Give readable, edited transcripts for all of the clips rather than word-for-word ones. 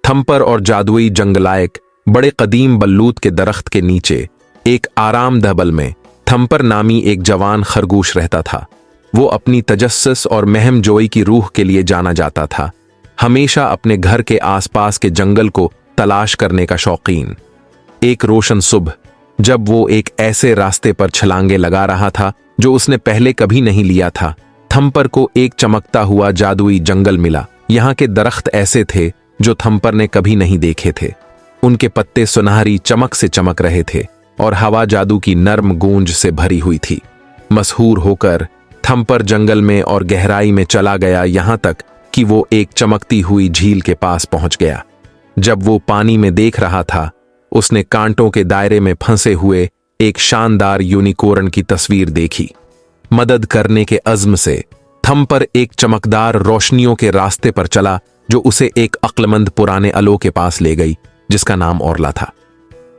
थम्पर और जादुई जंगलायक बड़े कदीम बल्लूत के दरख्त के नीचे एक आरामदह बल में थम्पर नामी एक जवान खरगोश रहता था। वो अपनी तजस्सुस और महम जोई की रूह के लिए जाना जाता था, हमेशा अपने घर के आसपास के जंगल को तलाश करने का शौकीन। एक रोशन सुबह जब वो एक ऐसे रास्ते पर छलांगे लगा रहा था जो उसने पहले कभी नहीं लिया था, थम्पर को एक चमकता हुआ जादुई जंगल मिला। यहाँ के दरख्त ऐसे थे जो थम्पर ने कभी नहीं देखे थे। उनके पत्ते सुनहरी चमक से चमक रहे थे और हवा जादू की नर्म गूंज से भरी हुई थी। मशहूर होकर थम्पर जंगल में और गहराई में चला गया, यहाँ तक कि वो एक चमकती हुई झील के पास पहुंच गया। जब वो पानी में देख रहा था, उसने कांटों के दायरे में फंसे हुए एक शानदार यूनिकॉर्न की तस्वीर देखी। मदद करने के अज़्म से थम्पर एक चमकदार रोशनियों के रास्ते पर चला जो उसे एक अक्लमंद पुराने अलो के पास ले गई, जिसका नाम ओरला था।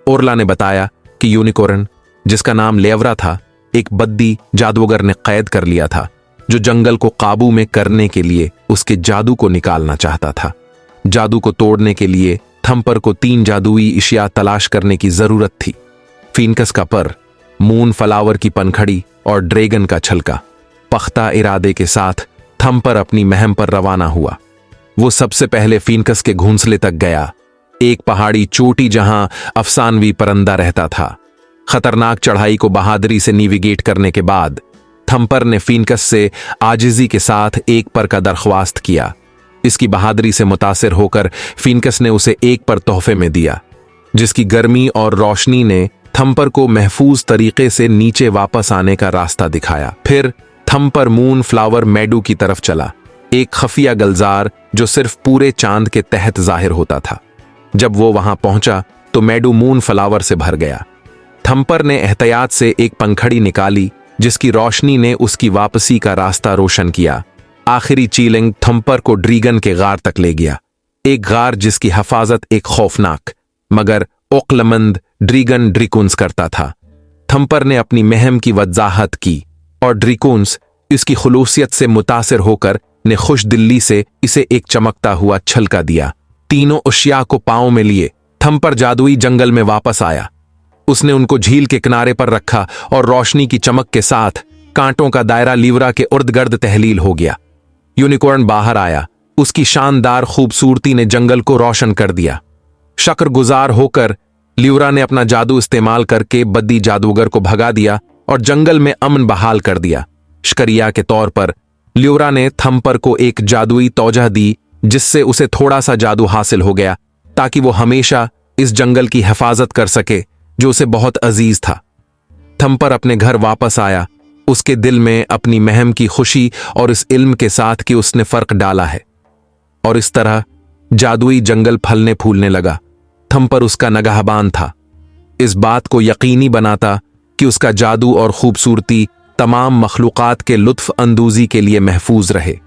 ओरला ने बताया कि यूनिकॉर्न, जिसका नाम लेवरा था, एक बद्दी जादूगर ने कैद कर लिया था जो जंगल को काबू में करने के लिए उसके जादू को निकालना चाहता था। जादू को तोड़ने के लिए थम्पर को 3 जादुई इशिया तलाश करने की जरूरत थी। फीनकस का पर, मून फ्लावर की पनखड़ी और ड्रैगन का छलका। पख्ता इरादे के साथ थम्पर अपनी महम पर रवाना हुआ। वो सबसे पहले फीनकस के घोंसले तक गया, एक पहाड़ी चोटी जहां अफसानवी परिंदा रहता था। खतरनाक चढ़ाई को बहादुरी से नेविगेट करने के बाद थम्पर ने फीनकस से आजिजी के साथ एक पर का दरख्वास्त किया। इसकी बहादुरी से मुतासिर होकर फीनकस ने उसे एक पर तोहफे में दिया, जिसकी गर्मी और रोशनी ने थम्पर को महफूज तरीके से नीचे वापस आने का रास्ता दिखाया। फिर थम्पर मून फ्लावर मेडू की तरफ चला, एक खफिया गलजार जो सिर्फ पूरे चांद के तहत जाहिर होता था। जब वो वहां पहुंचा तो मेडू मून फ्लावर से भर गया। थम्पर ने एहतियात से एक पंखड़ी निकाली, जिसकी रोशनी ने उसकी वापसी का रास्ता रोशन किया। आखिरी चीलिंग थम्पर को ड्रैगन के गार तक ले गया, एक गार जिसकी हिफाजत एक खौफनाक मगर अक्लमंद ड्रैगन ड्रिकुन्स करता था। थम्पर ने अपनी महम की वजाहत की और ड्रिकुन्स इसकी खुलूसियत से मुतासिर होकर ने खुश दिल्ली से इसे एक चमकता हुआ छलका दिया। तीनों अशिया को पांव में लिए थम्पर जादुई जंगल में वापस आया। उसने उनको झील के किनारे पर रखा और रोशनी की चमक के साथ कांटों का दायरा लीवरा के उर्द-गर्द तहलील हो गया। यूनिकॉर्न बाहर आया, उसकी शानदार खूबसूरती ने जंगल को रोशन कर दिया। शुक्रगुजार होकर लीवरा ने अपना जादू इस्तेमाल करके बद्दी जादूगर को भगा दिया और जंगल में अमन बहाल कर दिया। शुक्रिया के तौर पर लीवरा ने थम्पर को एक जादुई तौजह दी, जिससे उसे थोड़ा सा जादू हासिल हो गया ताकि वो हमेशा इस जंगल की हिफाजत कर सके जो उसे बहुत अजीज था। थम्पर अपने घर वापस आया, उसके दिल में अपनी महम की खुशी और इस इल्म के साथ कि उसने फर्क डाला है, और इस तरह जादुई जंगल फलने फूलने लगा। थम्पर उसका नगहबान था, इस बात को यकीनी बनाता कि उसका जादू और खूबसूरती तमाम मखलूकात के लुत्फ अंदूजी के लिए महफूज रहे।